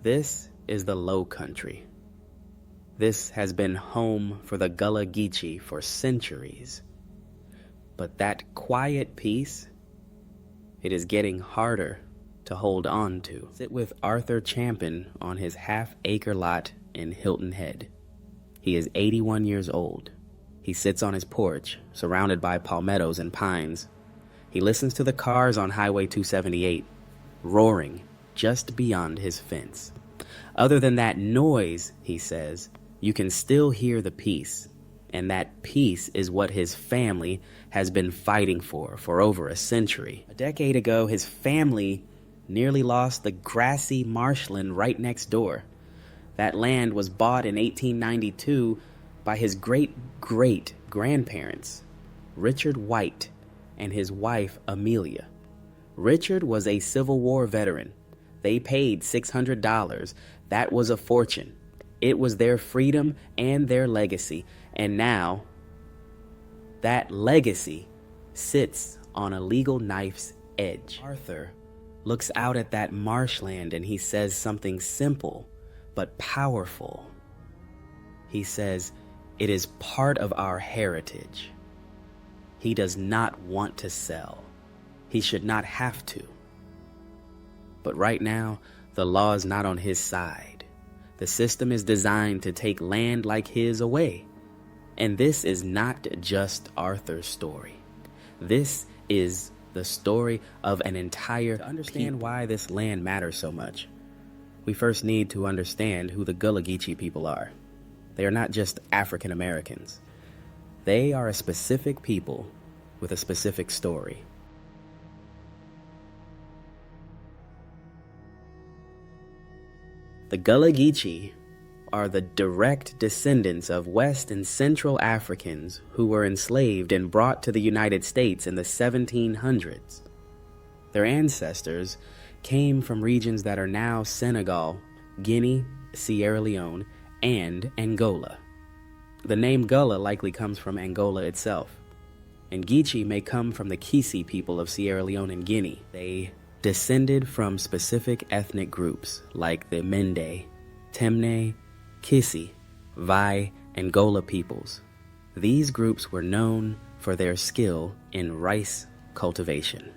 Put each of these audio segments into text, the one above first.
This is the Lowcountry. This has been home for the Gullah Geechee for centuries. But that quiet peace, it is getting harder to hold on to. Sit with Arthur Champion on his half-acre lot in Hilton Head. He is 81 years old. He sits on his porch, surrounded by palmettos and pines. He listens to the cars on Highway 278, roaring just beyond his fence. Other than that noise, he says, you can still hear the peace. And that peace is what his family has been fighting for over a century. A decade ago, his family nearly lost the grassy marshland right next door. That land was bought in 1892 by his great-great-grandparents, Richard White and his wife, Amelia. Richard was a Civil War veteran. They paid $600. That was a fortune. It was their freedom and their legacy. And now, that legacy sits on a legal knife's edge. Arthur looks out at that marshland and he says something simple but powerful. He says, it is part of our heritage. He does not want to sell. He should not have to. But right now, the law is not on his side. The system is designed to take land like his away. And this is not just Arthur's story. This is the story of an entire people. To understand why this land matters so much, we first need to understand who the Gullah Geechee people are. They are not just African Americans. They are a specific people with a specific story. The Gullah Geechee are the direct descendants of West and Central Africans who were enslaved and brought to the United States in the 1700s. Their ancestors came from regions that are now Senegal, Guinea, Sierra Leone, and Angola. The name Gullah likely comes from Angola itself, and Geechee may come from the Kisi people of Sierra Leone and Guinea. They descended from specific ethnic groups like the Mende, Temne, Kisi, Vai, and Gola peoples. These groups were known for their skill in rice cultivation.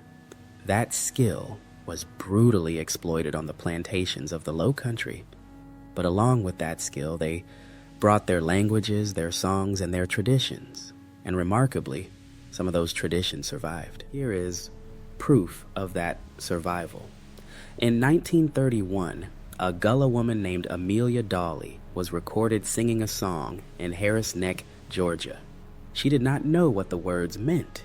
That skill was brutally exploited on the plantations of the Lowcountry, but along with that skill, they brought their languages, their songs, and their traditions, and remarkably, some of those traditions survived. Here is proof of that survival. In 1931, a Gullah woman named Amelia Dawley was recorded singing a song in Harris Neck, Georgia. She did not know what the words meant.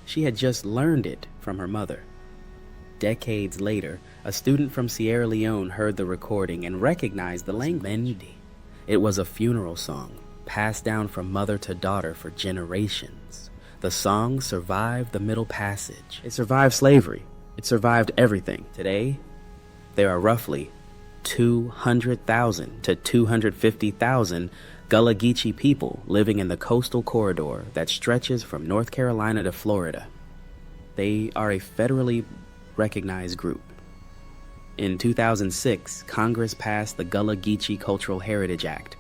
She had just learned it from her mother. Decades later, a student from Sierra Leone heard the recording and recognized the language. It was a funeral song, passed down from mother to daughter for generations. The song survived the Middle Passage. It survived slavery. It survived everything. Today, there are roughly 200,000 to 250,000 Gullah Geechee people living in the coastal corridor that stretches from North Carolina to Florida. They are a federally recognized group. In 2006, Congress passed the Gullah Geechee Cultural Heritage Act,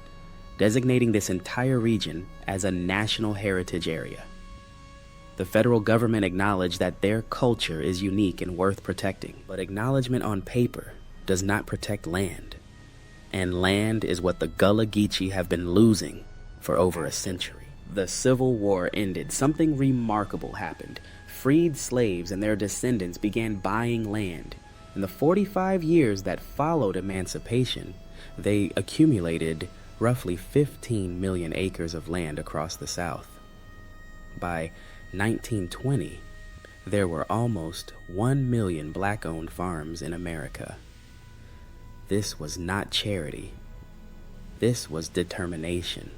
designating this entire region as a national heritage area. The federal government acknowledged that their culture is unique and worth protecting, but acknowledgement on paper does not protect land. And land is what the Gullah Geechee have been losing for over a century. The Civil War ended. Something remarkable happened. Freed slaves and their descendants began buying land. In the 45 years that followed emancipation, they accumulated roughly 15 million acres of land across the South. By 1920, there were almost 1 million black-owned farms in America. This was not charity. This was determination.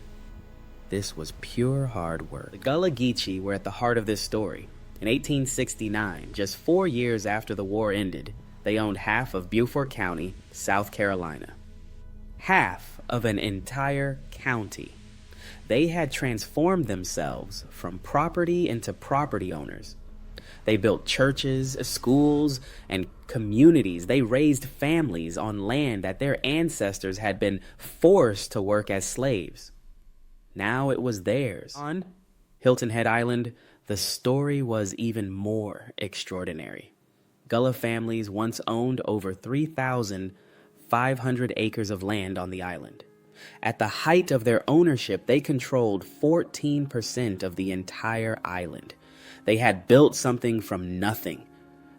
This was pure hard work. The Gullah Geechee were at the heart of this story. In 1869, just 4 years after the war ended, they owned half of Beaufort County, South Carolina. Half of an entire county. They had transformed themselves from property into property owners. They built churches, schools, and communities. They raised families on land that their ancestors had been forced to work as slaves. Now it was theirs. On Hilton Head Island, the story was even more extraordinary. Gullah families once owned over 3,500 acres of land on the island. At the height of their ownership, they controlled 14% of the entire island. They had built something from nothing.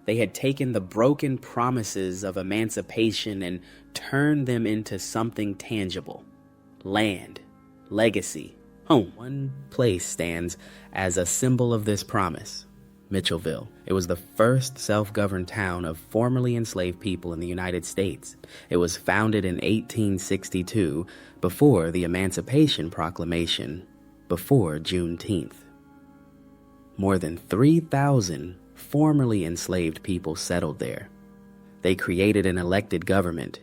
They had taken the broken promises of emancipation and turned them into something tangible. Land, legacy, home. One place stands as a symbol of this promise: Mitchelville. It was the first self-governed town of formerly enslaved people in the United States. It was founded in 1862, before the Emancipation Proclamation, before Juneteenth. More than 3,000 formerly enslaved people settled there. They created an elected government,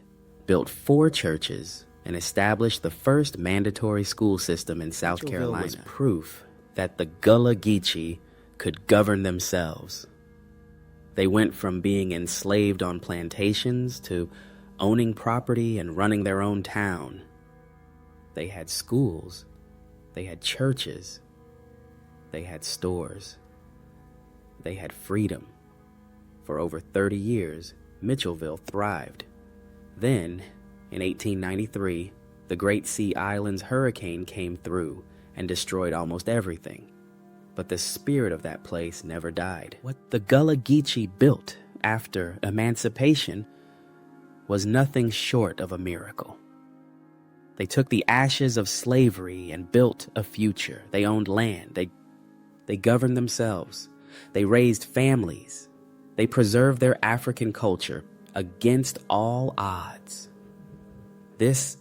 built 4 churches, and established the first mandatory school system in South Carolina. Was proof that the Gullah Geechee could govern themselves. They went from being enslaved on plantations to owning property and running their own town. They had schools, they had churches, they had stores, they had freedom. For over 30 years, Mitchelville thrived. Then, in 1893, the Great Sea Islands hurricane came through and destroyed almost everything. But the spirit of that place never died. What the Gullah Geechee built after emancipation was nothing short of a miracle. They took the ashes of slavery and built a future. They owned land. They governed themselves. They raised families. They preserved their African culture against all odds. This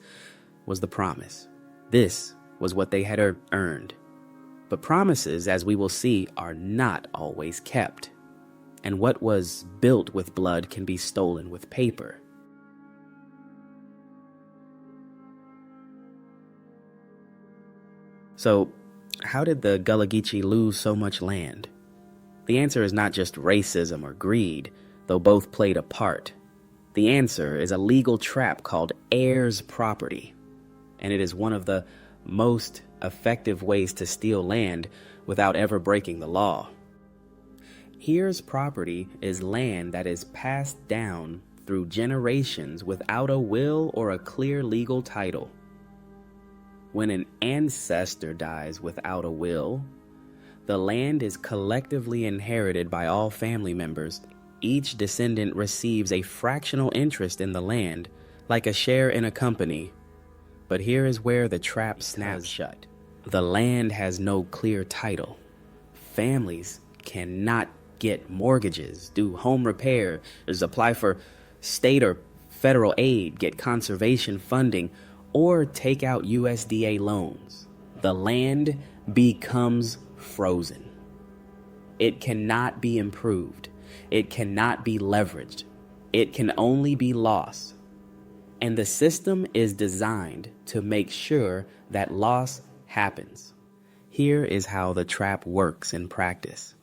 was the promise. This was what they had earned. But promises, as we will see, are not always kept. And what was built with blood can be stolen with paper. So, how did the Gullah Geechee lose so much land? The answer is not just racism or greed, though both played a part. The answer is a legal trap called Heirs property, and it is one of the most effective ways to steal land without ever breaking the law. Heirs property is land that is passed down through generations without a will or a clear legal title. When an ancestor dies without a will, the land is collectively inherited by all family members. Each descendant receives a fractional interest in the land, like a share in a company. But here is where the trap snaps shut. The land has no clear title. Families cannot get mortgages, do home repairs, apply for state or federal aid, get conservation funding, or take out USDA loans. The land becomes frozen. It cannot be improved. It cannot be leveraged. It can only be lost. And the system is designed to make sure that loss happens. Here is how the trap works in practice.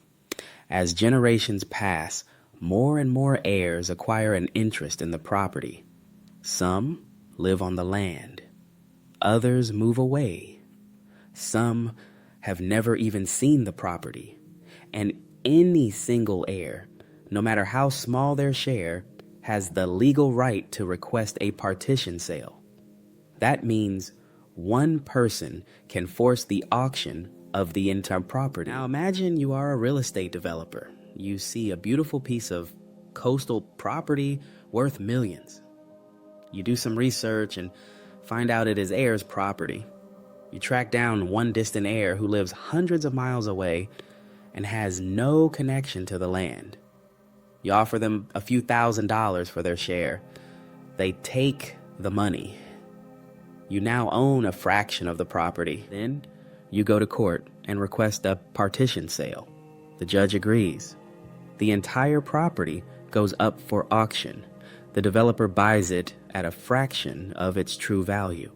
As generations pass, more and more heirs acquire an interest in the property. Some live on the land. Others move away. Some have never even seen the property. And any single heir, no matter how small their share, has the legal right to request a partition sale. That means one person can force the auction of the entire property. Now imagine you are a real estate developer. You see a beautiful piece of coastal property worth millions. You do some research and find out it is heirs property. You track down one distant heir who lives hundreds of miles away and has no connection to the land. You offer them a few $1,000s for their share. They take the money. You now own a fraction of the property. Then you go to court and request a partition sale. The judge agrees. The entire property goes up for auction. The developer buys it at a fraction of its true value.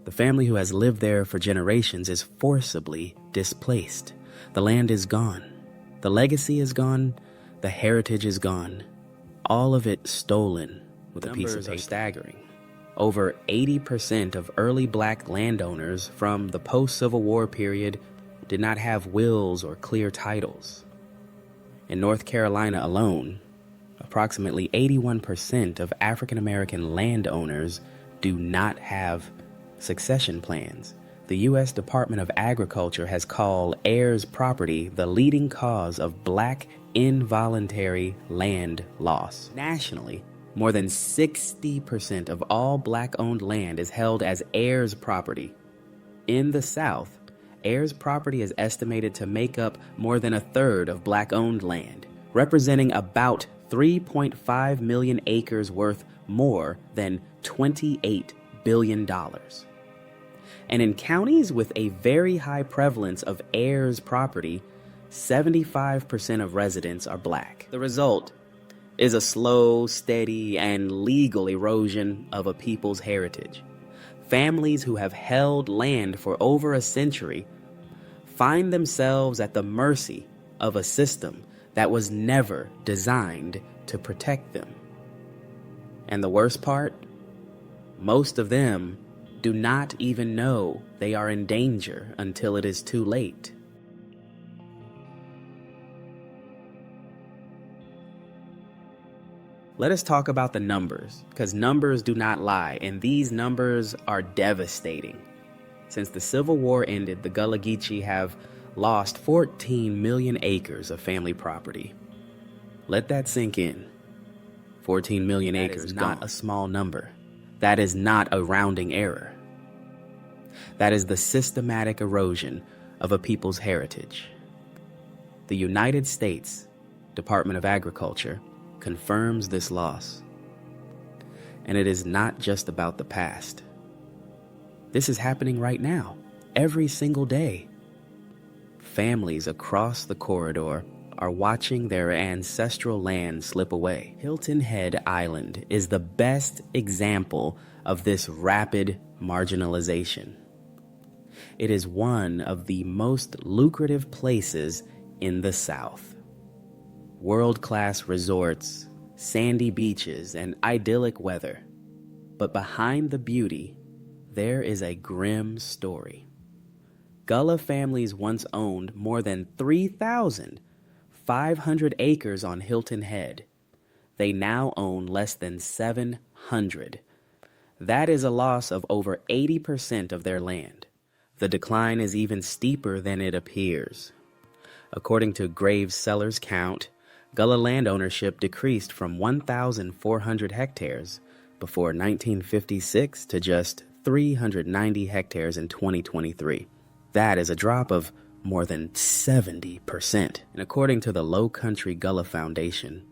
The family who has lived there for generations is forcibly displaced. The land is gone. The legacy is gone, the heritage is gone, all of it stolen with a piece of paper. Numbers are staggering. Over 80% of early black landowners from the post-Civil War period did not have wills or clear titles. In North Carolina alone, approximately 81% of African American landowners do not have succession plans. The U.S. Department of Agriculture has called heirs property the leading cause of black involuntary land loss. Nationally, more than 60% of all black-owned land is held as heirs property. In the South, heirs property is estimated to make up more than a third of black-owned land, representing about 3.5 million acres worth more than $28 billion. And in counties with a very high prevalence of heirs property, 75% of residents are black. The result is a slow, steady, and legal erosion of a people's heritage. Families who have held land for over a century find themselves at the mercy of a system that was never designed to protect them. And the worst part, most of them do not even know they are in danger until it is too late. Let us talk about the numbers, because numbers do not lie, and these numbers are devastating. Since the Civil War ended, the Gullah Geechee have lost 14 million acres of family property. Let that sink in. 14 million acres is not a small number. That is not a rounding error. That is the systematic erosion of a people's heritage. The United States Department of Agriculture confirms this loss. And it is not just about the past. This is happening right now, every single day. Families across the corridor are watching their ancestral land slip away. Hilton Head Island is the best example of this rapid marginalization. It is one of the most lucrative places in the South. World-class resorts, sandy beaches, and idyllic weather. But behind the beauty, there is a grim story. Gullah families once owned more than 3,500 acres on Hilton Head. They now own less than 700. That is a loss of over 80% of their land. The decline is even steeper than it appears. According to grave sellers' count, Gullah land ownership decreased from 1,400 hectares before 1956 to just 390 hectares in 2023. That is a drop of more than 70%. And according to the Lowcountry Gullah Foundation,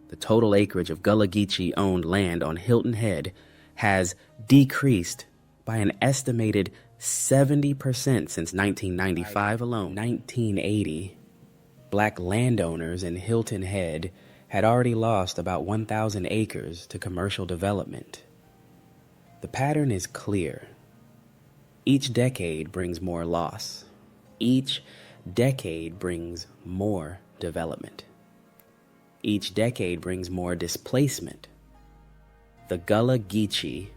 the total acreage of Gullah Geechee owned land on Hilton Head has decreased by an estimated 70% since 1995 alone. 1980, black landowners in Hilton Head had already lost about 1,000 acres to commercial development. The pattern is clear. Each decade brings more loss. Each decade brings more development. Each decade brings more displacement. The Gullah Geechee,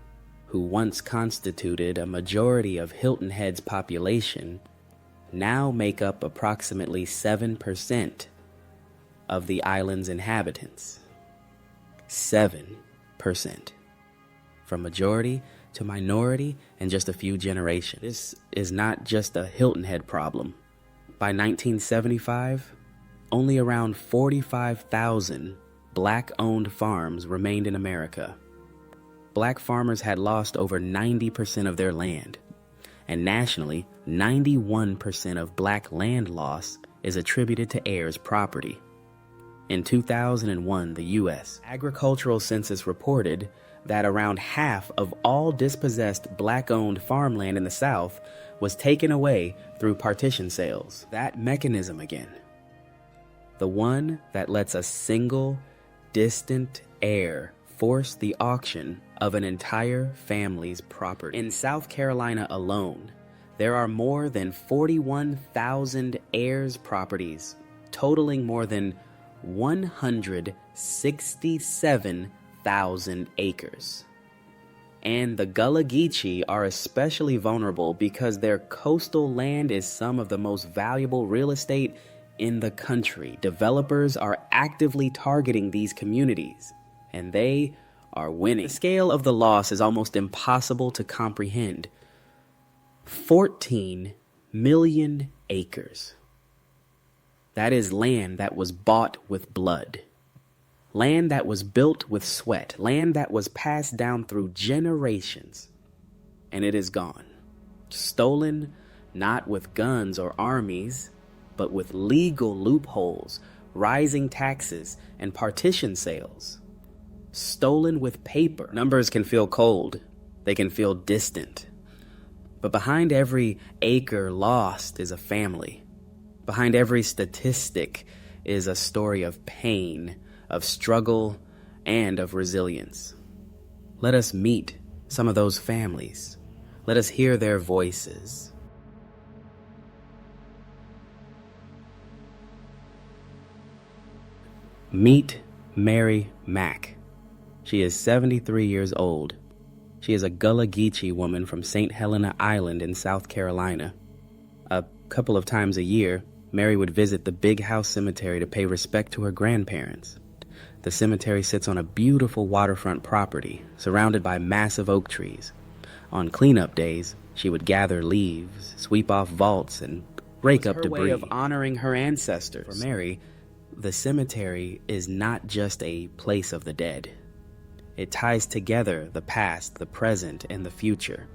who once constituted a majority of Hilton Head's population, now make up approximately 7% of the island's inhabitants. 7%. From majority to minority in just a few generations. This is not just a Hilton Head problem. By 1975, only around 45,000 black-owned farms remained in America. Black farmers had lost over 90% of their land. And nationally, 91% of black land loss is attributed to heirs property. In 2001, the U.S. Agricultural Census reported that around half of all dispossessed black-owned farmland in the South was taken away through partition sales. That mechanism again. The one that lets a single, distant heir force the auction of an entire family's property. In South Carolina alone, there are more than 41,000 heirs properties totaling more than 167,000 acres. And the Gullah Geechee are especially vulnerable because their coastal land is some of the most valuable real estate in the country. Developers are actively targeting these communities, and they are winning. The scale of the loss is almost impossible to comprehend. 14 million acres. That is land that was bought with blood. Land that was built with sweat. Land that was passed down through generations. And it is gone. Stolen not with guns or armies, but with legal loopholes, rising taxes, and partition sales. Stolen with paper. Numbers can feel cold. They can feel distant. But behind every acre lost is a family. Behind every statistic is a story of pain, of struggle, and of resilience. Let us meet some of those families. Let us hear their voices. Meet Mary Mack. She is 73 years old. She is a Gullah Geechee woman from St. Helena Island in South Carolina. A couple of times a year, Mary would visit the Big House Cemetery to pay respect to her grandparents. The cemetery sits on a beautiful waterfront property, surrounded by massive oak trees. On cleanup days, she would gather leaves, sweep off vaults, and rake up debris. Her way of honoring her ancestors. For Mary, the cemetery is not just a place of the dead. It ties together the past, the present, and the future.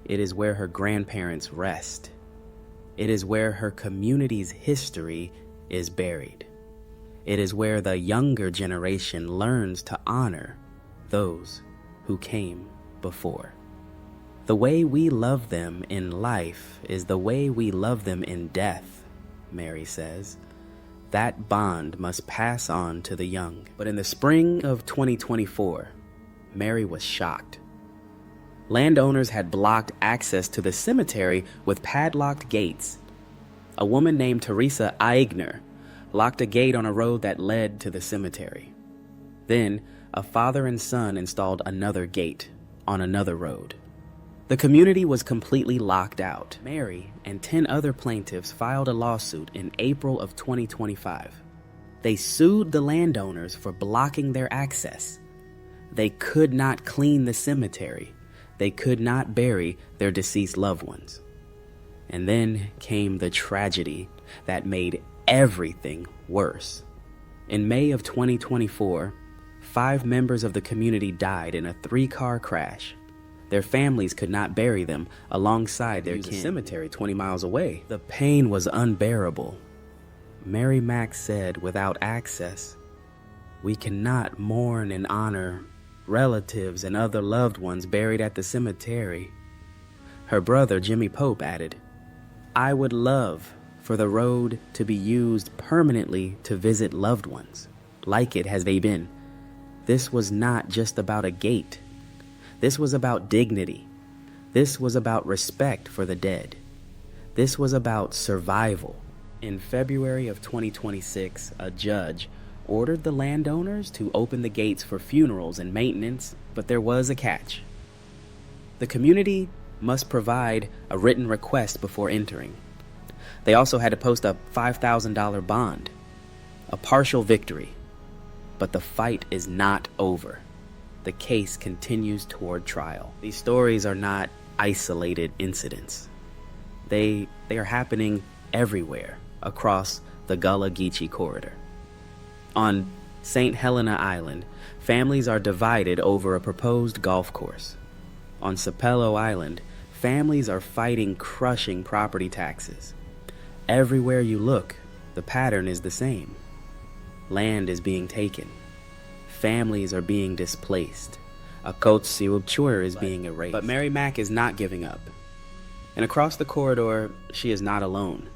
It is where her grandparents rest. It is where her community's history is buried. It is where the younger generation learns to honor those who came before. The way we love them in life is the way we love them in death, Mary says. That bond must pass on to the young. But in the spring of 2024, Mary was shocked. Landowners had blocked access to the cemetery with padlocked gates. A woman named Teresa Aigner locked a gate on a road that led to the cemetery. Then, a father and son installed another gate on another road. The community was completely locked out. Mary and 10 other plaintiffs filed a lawsuit in April of 2025. They sued the landowners for blocking their access. They could not clean the cemetery. They could not bury their deceased loved ones. And then came the tragedy that made everything worse. In May of 2024, 5 members of the community died in a 3-car crash. Their families could not bury them alongside their kin. Cemetery 20 miles away. The pain was unbearable. Mary Mack said, without access, we cannot mourn and honor relatives and other loved ones buried at the cemetery. Her brother, Jimmy Pope, added, I would love for the road to be used permanently to visit loved ones, like it has they been. This was not just about a gate. This was about dignity. This was about respect for the dead. This was about survival. In February of 2026, a judge ordered the landowners to open the gates for funerals and maintenance, but there was a catch. The community must provide a written request before entering. They also had to post a $5,000 bond. A partial victory. But the fight is not over. The case continues toward trial. These stories are not isolated incidents. They are happening everywhere across the Gullah Geechee corridor. On St. Helena Island, families are divided over a proposed golf course. On Sapelo Island, families are fighting crushing property taxes. Everywhere you look, the pattern is the same. Land is being taken. Families are being displaced. A Kotsiwupchur is being erased. But Mary Mack is not giving up. And across the corridor, she is not alone.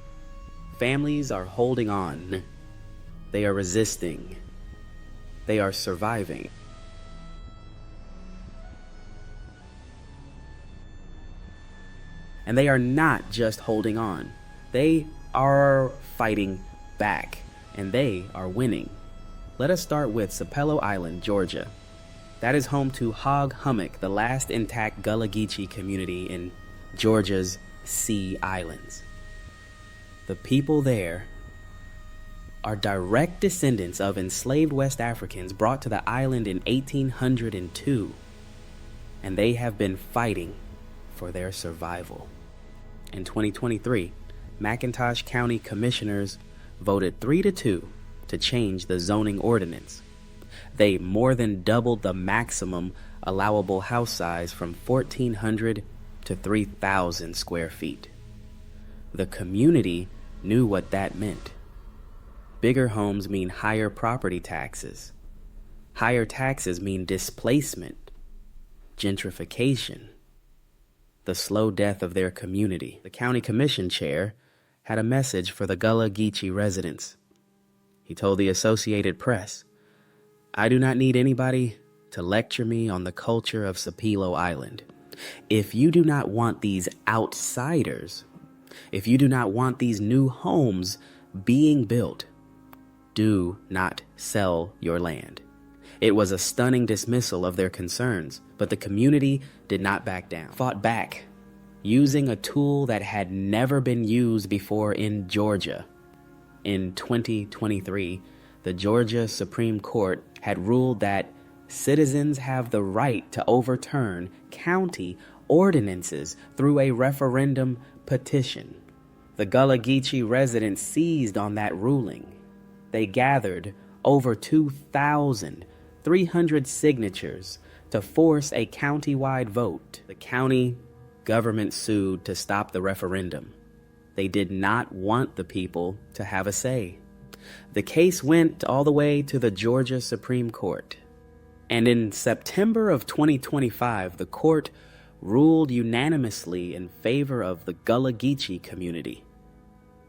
Families are holding on. They are resisting. They are surviving. And they are not just holding on. They are fighting back, and they are winning. Let us start with Sapelo Island, Georgia. That is home to Hog Hummock, the last intact Gullah Geechee community in Georgia's Sea Islands. The people there are direct descendants of enslaved West Africans brought to the island in 1802, and they have been fighting for their survival. In 2023, McIntosh County commissioners voted 3-2 to change the zoning ordinance. They more than doubled the maximum allowable house size from 1,400 to 3,000 square feet. The community knew what that meant. Bigger homes mean higher property taxes. Higher taxes mean displacement, gentrification, the slow death of their community. The county commission chair had a message for the Gullah Geechee residents. He told the Associated Press, "I do not need anybody to lecture me on the culture of Sapelo Island. If you do not want these outsiders, if you do not want these new homes being built, do not sell your land." It was a stunning dismissal of their concerns, but the community did not back down, fought back, using a tool that had never been used before in Georgia. In 2023, the Georgia Supreme Court had ruled that citizens have the right to overturn county ordinances through a referendum petition. The Gullah Geechee residents seized on that ruling. They gathered over 2,300 signatures to force a county-wide vote. The county government sued to stop the referendum. They did not want the people to have a say. The case went all the way to the Georgia Supreme Court. And in September of 2025, the court ruled unanimously in favor of the Gullah Geechee community.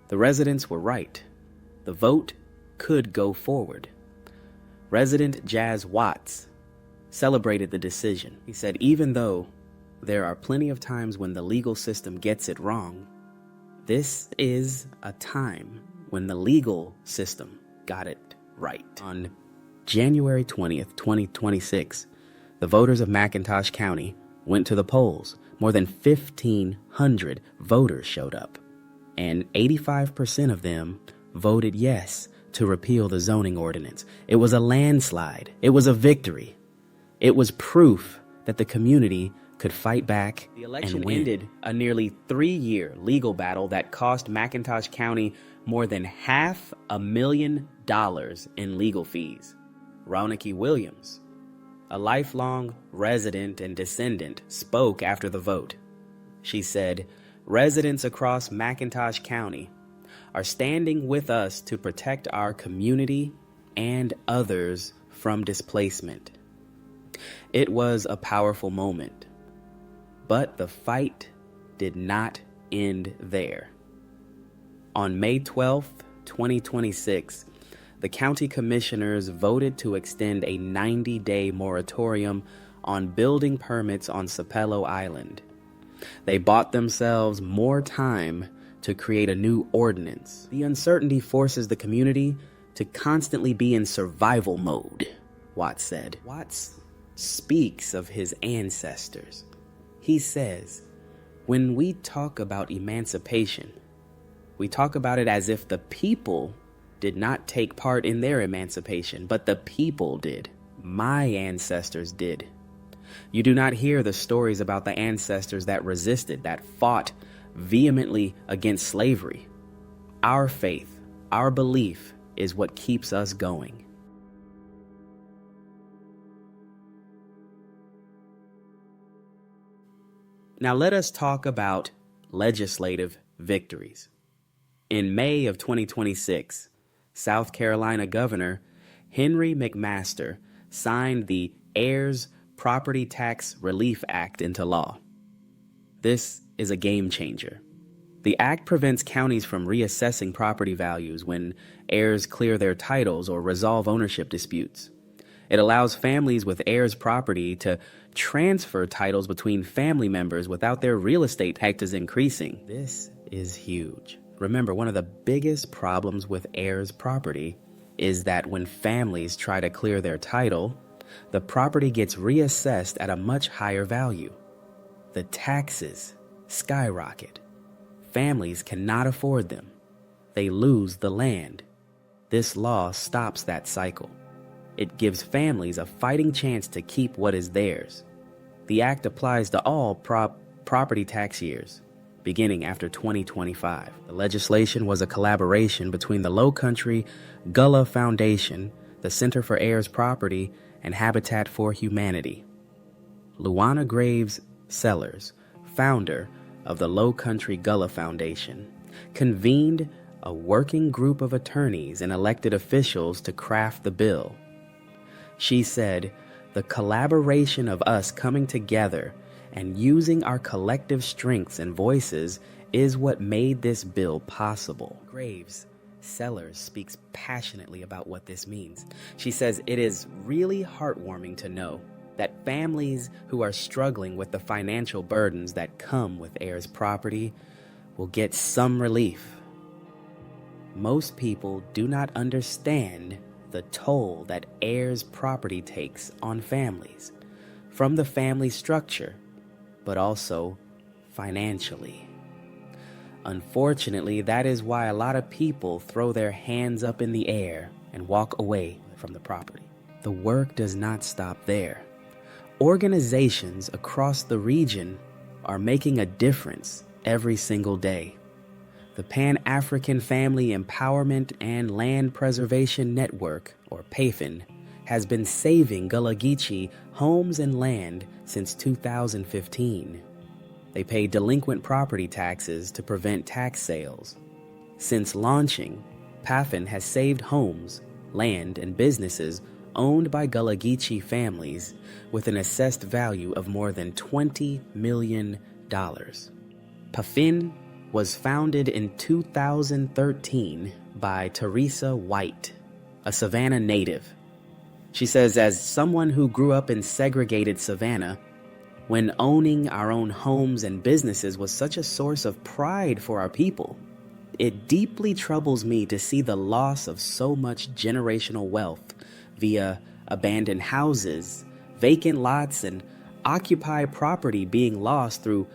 The residents were right. The vote could go forward. Resident Jazz Watts celebrated the decision. He said, "Even though there are plenty of times when the legal system gets it wrong, this is a time when the legal system got it right." On January 20th, 2026, the voters of McIntosh County went to the polls. More than 1,500 voters showed up, and 85% of them voted yes to repeal the zoning ordinance. It was a landslide. It was a victory. It was proof that the community could fight back. The election ended a nearly 3-year legal battle that cost McIntosh County more than $500,000 in legal fees. Rauniki Williams, a lifelong resident and descendant, spoke after the vote. She said, "Residents across McIntosh County are standing with us to protect our community and others from displacement." It was a powerful moment, but the fight did not end there. On May 12th, 2026, the county commissioners voted to extend a 90-day moratorium on building permits on Sapelo Island. They bought themselves more time to create a new ordinance. The uncertainty forces the community to constantly be in survival mode, Watts said. Watts speaks of his ancestors. He says, "When we talk about emancipation, we talk about it as if the people did not take part in their emancipation, but the people did. My ancestors did." You do not hear the stories about the ancestors that resisted, that fought vehemently against slavery. Our faith, our belief is what keeps us going. Now let us talk about legislative victories. In May of 2026, South Carolina Governor Henry McMaster signed the Heirs Property Tax Relief Act into law. This is a game changer. The act prevents counties from reassessing property values when heirs clear their titles or resolve ownership disputes. It allows families with heirs property to transfer titles between family members without their real estate taxes increasing. This is huge. Remember, one of the biggest problems with heirs property is that when families try to clear their title, the property gets reassessed at a much higher value. The taxes skyrocket. Families cannot afford them. They lose the land. This law stops that cycle. It gives families a fighting chance to keep what is theirs. The act applies to all property tax years, beginning after 2025. The legislation was a collaboration between the Lowcountry Gullah Foundation, the Center for Heirs Property, and Habitat for Humanity. Luana Graves Sellers, founder of the Lowcountry Gullah Foundation, convened a working group of attorneys and elected officials to craft the bill. She said, "The collaboration of us coming together and using our collective strengths and voices is what made this bill possible." Graves Sellers speaks passionately about what this means. She says it is really heartwarming to know that families who are struggling with the financial burdens that come with heirs property will get some relief. Most people do not understand the toll that heirs property takes on families, from the family structure, but also financially. Unfortunately, that is why a lot of people throw their hands up in the air and walk away from the property. The work does not stop there. Organizations across the region are making a difference every single day. The Pan-African Family Empowerment and Land Preservation Network, or PAFN, has been saving Gullah Geechee homes and land since 2015. They pay delinquent property taxes to prevent tax sales. Since launching, PAFN has saved homes, land, and businesses owned by Gullah Geechee families with an assessed value of more than $20 million. PAFN was founded in 2013 by Teresa White, a Savannah native. She says, "As someone who grew up in segregated Savannah, when owning our own homes and businesses was such a source of pride for our people, it deeply troubles me to see the loss of so much generational wealth via abandoned houses, vacant lots, and occupied property being lost through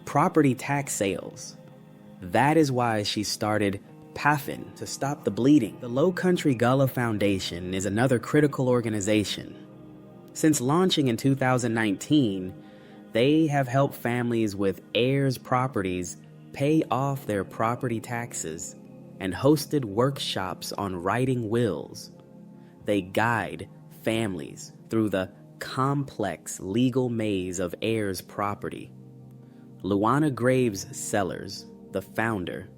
property tax sales." That is why she started PAFN, to stop the bleeding. The Lowcountry Gullah Foundation is another critical organization. Since launching in 2019, they have helped families with heirs properties pay off their property taxes and hosted workshops on writing wills. They guide families through the complex legal maze of heirs property. Luana Graves Sellers, the founder,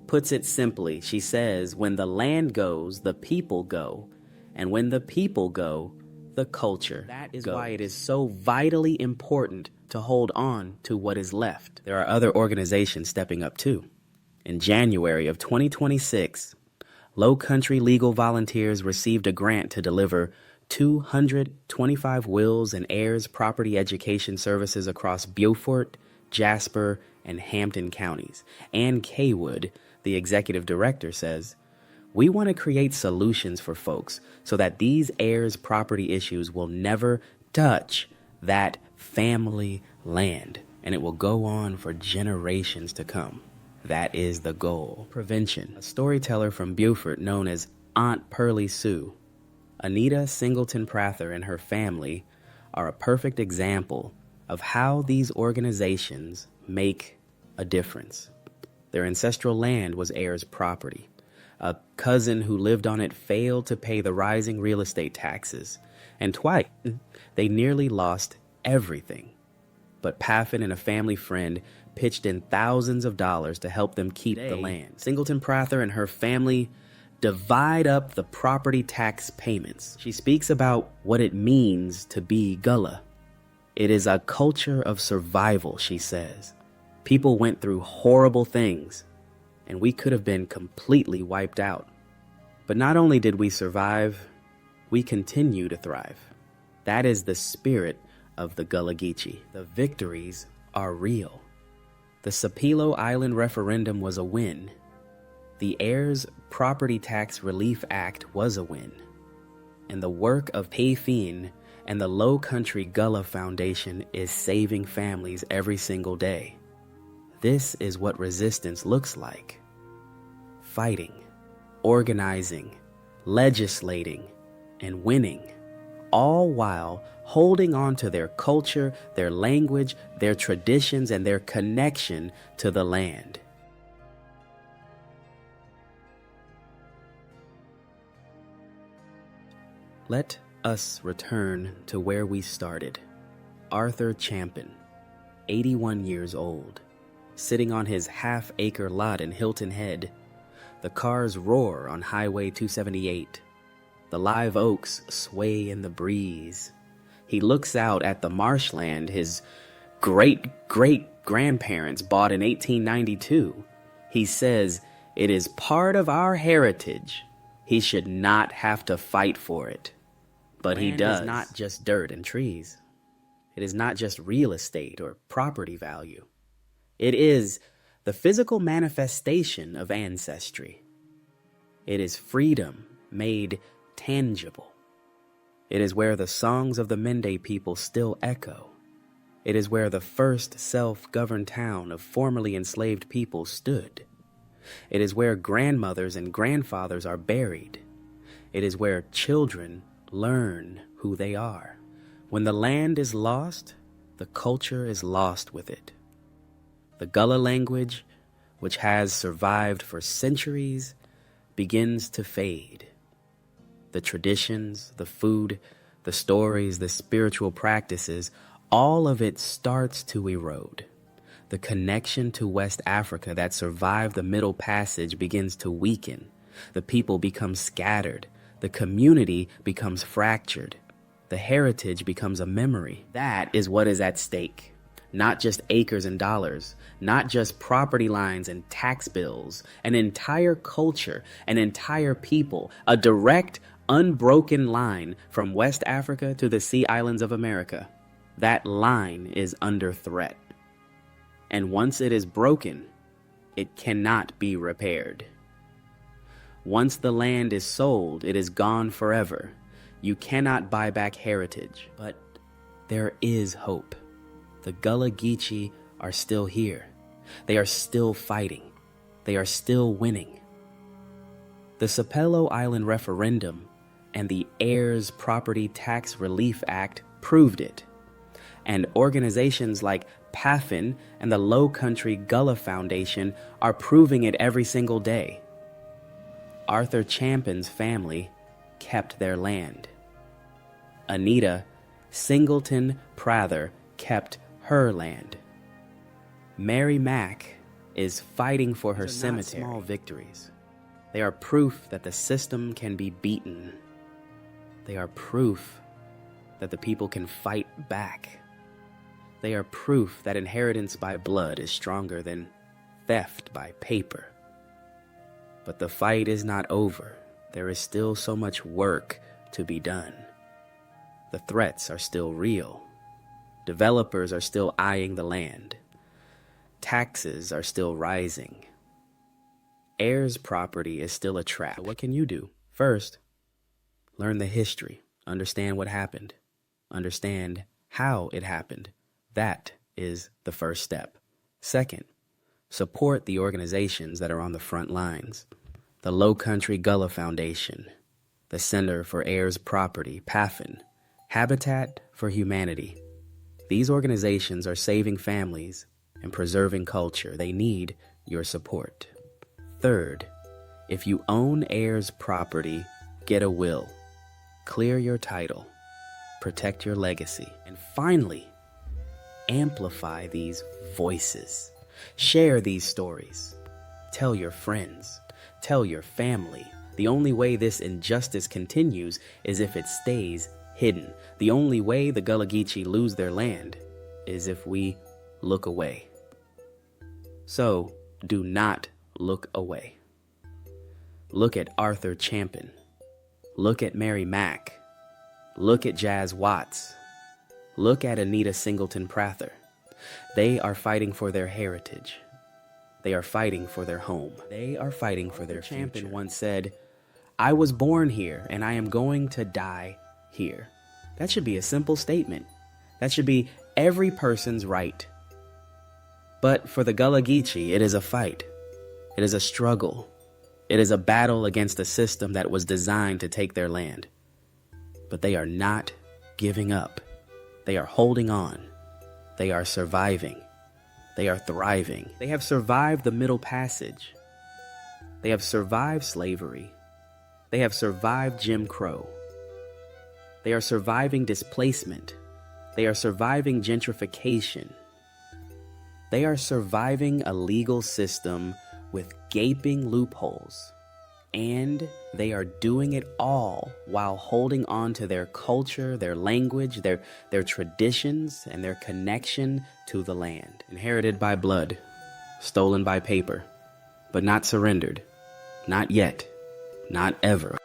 puts it simply. She says, "When the land goes, the people go. And when the people go, the culture That is goes." Why it is so vitally important to hold on to what is left. There are other organizations stepping up too. In January of 2026, Lowcountry legal volunteers received a grant to deliver 225 wills and heirs property education services across Beaufort, Jasper, and Hampton counties. Ann Kaywood, the executive director, says, "We want to create solutions for folks so that these heirs property issues will never touch that family land, and it will go on for generations to come. That is the goal." Prevention. A storyteller from Beaufort known as Aunt Pearlie Sue, Anita Singleton Prather, and her family are a perfect example of how these organizations make a difference. Their ancestral land was heirs property. A cousin who lived on it failed to pay the rising real estate taxes, and twice they nearly lost everything. But PAFN and a family friend pitched in thousands of dollars to help them keep the land. Singleton Prather and her family divide up the property tax payments. She speaks about what it means to be Gullah. "It is a culture of survival," she says. "People went through horrible things, and we could have been completely wiped out. But not only did we survive, we continue to thrive. That is the spirit of the Gullah Geechee. The victories are real. The Sapelo Island referendum was a win, The Heirs Property Tax Relief Act was a win, and the work of Payfeen and the Lowcountry Gullah Foundation is saving families every single day. This is what resistance looks like. Fighting, organizing, legislating, and winning, all while holding on to their culture, their language, their traditions, and their connection to the land. Let us return to where we started. Arthur Champion, 81 years old, sitting on his half-acre lot in Hilton Head. The cars roar on Highway 278. The live oaks sway in the breeze. He looks out at the marshland his great-great-grandparents bought in 1892. He says, "It is part of our heritage. He should not have to fight for it." But he does. Land is not just dirt and trees. It is not just real estate or property value. It is the physical manifestation of ancestry. It is freedom made tangible. It is where the songs of the Mende people still echo. It is where the first self-governed town of formerly enslaved people stood. It is where grandmothers and grandfathers are buried. It is where children learn who they are. When the land is lost, the culture is lost with it. The Gullah language, which has survived for centuries, begins to fade. The traditions, the food, the stories, the spiritual practices, all of it starts to erode. The connection to West Africa that survived the Middle Passage begins to weaken. The people become scattered. The community becomes fractured. The heritage becomes a memory. That is what is at stake. Not just acres and dollars, not just property lines and tax bills, an entire culture, an entire people, a direct, unbroken line from West Africa to the Sea Islands of America. That line is under threat. And once it is broken, it cannot be repaired. Once the land is sold, it is gone forever. You cannot buy back heritage. But there is hope. The Gullah Geechee are still here. They are still fighting. They are still winning. The Sapelo Island referendum and the Heirs Property Tax Relief Act proved it. And organizations like PAFIN and the Lowcountry Gullah Foundation are proving it every single day. Arthur Champion's family kept their land. Anita Singleton Prather kept her land. Mary Mack is fighting for her cemetery. Not small victories. They are proof that the system can be beaten. They are proof that the people can fight back. They are proof that inheritance by blood is stronger than theft by paper. But the fight is not over. There is still so much work to be done. The threats are still real. Developers are still eyeing the land. Taxes are still rising. Heirs property is still a trap. So what can you do? First, learn the history. Understand what happened. Understand how it happened. That is the first step. Second, support the organizations that are on the front lines. The Lowcountry Gullah Foundation, the Center for Heirs Property, PAFIN, Habitat for Humanity. These organizations are saving families and preserving culture. They need your support. Third, if you own heirs property, get a will. Clear your title. Protect your legacy. And finally, amplify these voices. Share these stories. Tell your friends. Tell your family. The only way this injustice continues is if it stays hidden. The only way the Gullah Geechee lose their land is if we look away. So, do not look away. Look at Arthur Champion. Look at Mary Mack. Look at Jazz Watts. Look at Anita Singleton Prather. They are fighting for their heritage. They are fighting for their home. They are fighting for their future. Champion once said, "I was born here and I am going to die here." That should be a simple statement. That should be every person's right. But for the Gullah Geechee, it is a fight. It is a struggle. It is a battle against a system that was designed to take their land. But they are not giving up. They are holding on. They are surviving. They are thriving. They have survived the Middle Passage. They have survived slavery. They have survived Jim Crow. They are surviving displacement. They are surviving gentrification. They are surviving a legal system with gaping loopholes. And they are doing it all while holding on to their culture, their language, their traditions, and their connection to the land. Inherited by blood, stolen by paper, but not surrendered. Not yet. Not ever.